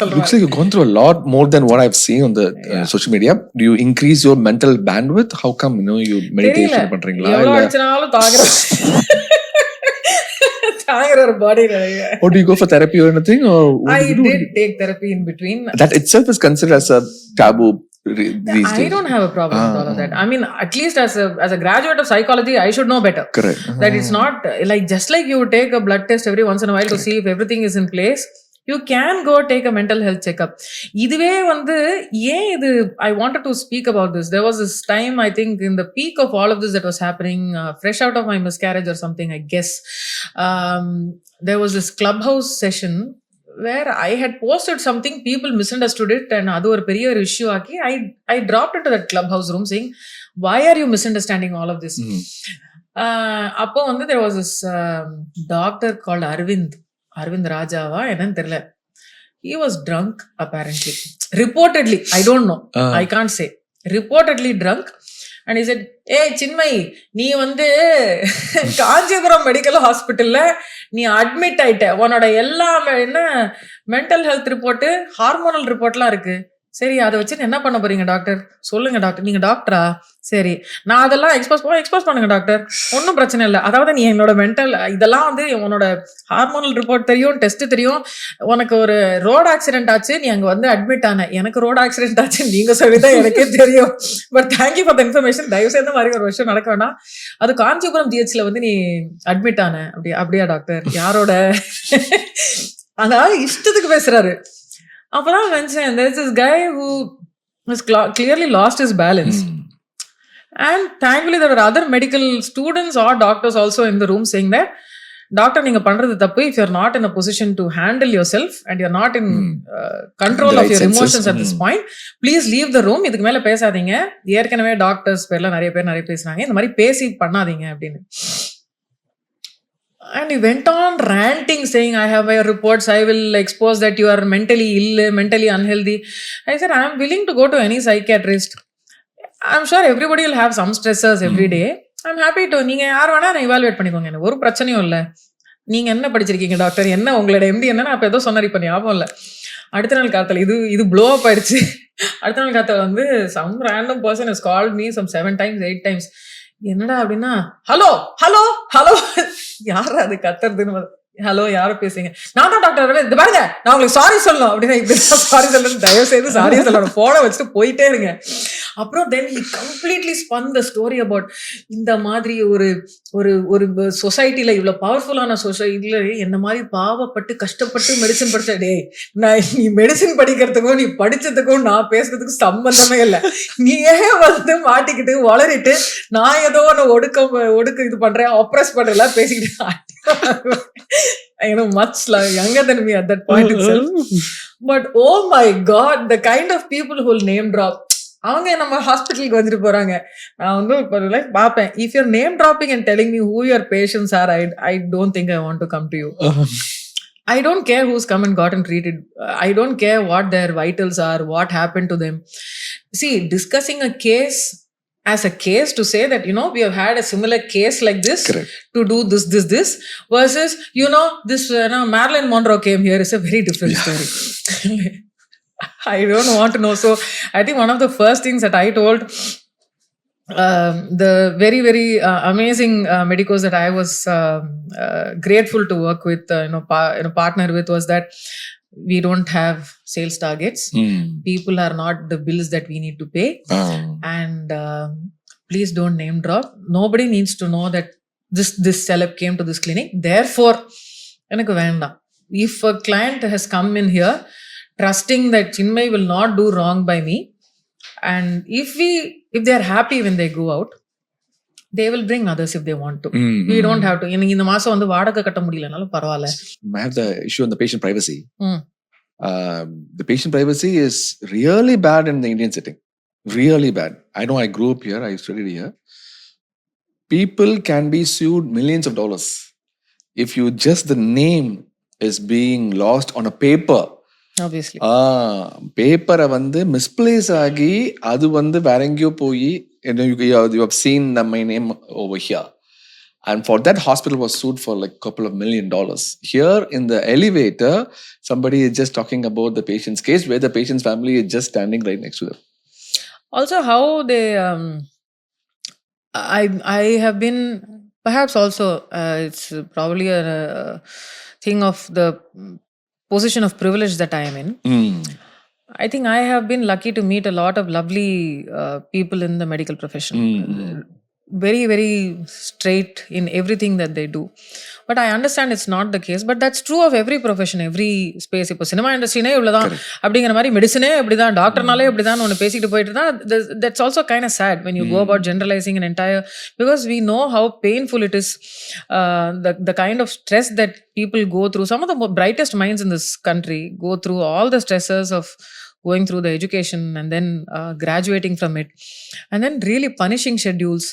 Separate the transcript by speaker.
Speaker 1: Looks like you've gone through a lot more than what I've seen on the social media. Do you increase your mental bandwidth? How come, you meditation பண்றீங்களா
Speaker 2: எவ்வளவு அடிச்சனாலும் தாங்குற ஒரு பாடி.
Speaker 1: Or do you go for therapy or anything? Or
Speaker 2: I did take therapy in between.
Speaker 1: That itself is considered as a taboo these days.
Speaker 2: I don't have a problem with all of that. I mean, at least as a graduate of psychology, I should know better.
Speaker 1: Correct.
Speaker 2: That it's not like just like you take a blood test every once in a while to see if everything is in place. You can go take a mental health checkup. இதுவே இது I wanted to speak about this. There was this time, I think, in the peak of all of this that was happening, fresh out of my miscarriage or something, I guess. There was this clubhouse session where I had posted something, people misunderstood it, and adu or periya issue aaki I dropped into that clubhouse room saying, why are you misunderstanding all of this? Appo there was this doctor called Arvind Rajava, என்னன்னு தெரியல. He was drunk apparently. Reportedly, I don't know. I can't say. Reportedly drunk. And he said, hey Chinmay, நீ Kanchipuram medical ஹாஸ்பிட்டல்ல நீ admit ஆயிட்ட, உன்னோட எல்லா mental health report, hormonal ரிப்போர்ட்லாம் இருக்கு. சரி, அதை வச்சு என்ன பண்ண போறீங்க டாக்டர்? சொல்லுங்க டாக்டர். நீங்க டாக்டரா? சரி, நான் அதெல்லாம் எக்ஸ்போஸ் பண்ணுங்க டாக்டர், ஒன்றும் பிரச்சனை இல்லை. அதாவது நீ என்னோட மென்டல் இதெல்லாம் உன்னோட ஹார்மோனல் ரிப்போர்ட் தெரியும், டெஸ்ட் தெரியும், உனக்கு ஒரு ரோடு ஆக்சிடென்ட் ஆச்சு, நீ அங்க அட்மிட் ஆன. எனக்கு ரோடு ஆக்சிடென்ட் ஆச்சு நீங்க சொல்லிதான் எனக்கே தெரியும். But thank you for the information. தயவு செய்த மாதிரி ஒரு விஷயம் நடக்க வேண்டாம். அது காஞ்சிபுரம் ஜிஹெச்ல நீ அட்மிட் ஆன. அப்படியா டாக்டர்? யாரோட? அதாவது இஷ்டத்துக்கு பேசுறாரு. அப்பதான் mentioned there's this guy who has clearly lost his balance. And thankfully there were other medical students or doctors also in the room saying that, doctor, நீங்க பண்றது தப்பு. If you're not in a position to handle yourself and you're not in control of your emotions at this point, please leave the room. இதுக்கு மேல பேசாதீங்க. ஏற்கனவே doctors பேர்ல நிறைய பேசுறாங்க, இந்த மாதிரி பேசி பண்ணாதீங்க அப்படின்னு. And he went on ranting saying, I have your reports, I will expose that you are mentally ill, mentally unhealthy. I said, I am willing to go to any psychiatrist. I'm sure everybody will have some stressors every day. I'm happy to. நீங்க யார் வேணா evaluate பண்ணிக்கோங்க, எனக்கு ஒரு பிரச்சனையும் இல்லை. நீங்க என்ன படிச்சிருக்கீங்க டாக்டர், என்ன உங்களோட எம்டி என்ன? நான் ஏதோ சொன்னார், இப்ப ஞாபகம் இல்லை. அடுத்த நாள் காத்தல இது ப்ளோ அப் ஆயிடுச்சு. அடுத்த நாள் காத்தல some random person has called me some 7 times 8 times. என்னடா அப்படின்னா, ஹலோ ஹலோ ஹலோ, யார அது கத்துறதுன்னு, ஹலோ யார பேசுங்க? நான் தான் டாக்டர், இது பாருங்க நான் உங்களுக்கு சாரி சொல்லணும் அப்படின்னா, இப்படி சாரி சொல்லணும், தயவு செய்து சாரியை சொல்லணும், போனை வச்சுட்டு போயிட்டே இருங்க. அப்புறம் தென் he completely spun the story about இந்த மாதிரி ஒரு ஒரு சொசைட்டில, இவ்வளவு பவர்ஃபுல்லான சொசைட்டில என்ன மாதிரி பாவப்பட்டு கஷ்டப்பட்டு மெடிசன் படிச்ச. டே, நீ மெடிசன் படிக்கிறதுக்கும் நீ படிச்சதுக்கும் நான் பேசுறதுக்கும் சம்பந்தமே இல்லை. நீ ஏன் மாட்டிக்கிட்டு வளரிட்டு நான் ஏதோ ஒடுக்க இது பண்றேன், ஆப்ரஸ் பண்றேன் பேசிக்கிட்டு, much younger than me at that point itself. But oh my god, the kind of people who will name drop. அவங்க நம்ம ஹாஸ்பிட்டலுக்கு வந்துட்டு போறாங்க. நான் பாப்பேன், if you're name dropping and telling me who your patients are, I don't think I want to come to you. I don't care who's come and gotten treated. I don't care what their vitals are, what happened to them. See, discussing a case as a case to say that, we have had a similar case like this. Correct. To do this versus, this Marilyn Monroe came here is a very different story. I don't want to know. So I think one of the first things that I told the very, very amazing medicos that I was grateful to work with, partner with, was that we don't have sales targets. People are not the bills that we need to pay. And please don't name drop. Nobody needs to know that this celeb came to this clinic. Therefore, எனக்கு வேண்டாம். If a client has come in here trusting that Chinmay will not do wrong by me, and if they are happy when they go out, they will bring others if they want to. We don't have to. இந்த மாசம் வாடகை கட்ட முடியலனாலும் பரவாயில்ல. I
Speaker 1: have the issue on the patient privacy. The patient privacy is really bad in the Indian setting. Really bad. I know, I grew up here, I studied here. People can be sued millions of dollars if you just the name is being lost on a paper.
Speaker 2: Obviously.
Speaker 1: பேப்பரை misplace ஆகி அது வேற எங்கேயோ போய், you have seen my name over here. And for that, hospital was sued for like a couple of $1 million. Here in the elevator, somebody is just talking about the patient's case where the patient's family is just standing right next to them.
Speaker 2: Also, how they I have been, perhaps also it's probably a thing of the position of privilege that I am in. I think I have been lucky to meet a lot of lovely people in the medical profession. Very, very straight in everything that they do. But I understand it's not the case. But that's true of every profession, every space. இப்போ cinema இண்டஸ்ட்ரினே இவ்வளோதான் அப்படிங்கிற மாதிரி, மெடிசனே அப்படிதான், டாக்டர்னாலே அப்படிதான் ஒன்று பேசிக்கிட்டு போயிட்டு தான். That's also kind of sad when you go about generalizing an entire, because we know how painful it is, the kind of stress that people go through. Some of the brightest minds in this country go through all the stresses of going through the education and then graduating from it, and then really punishing schedules.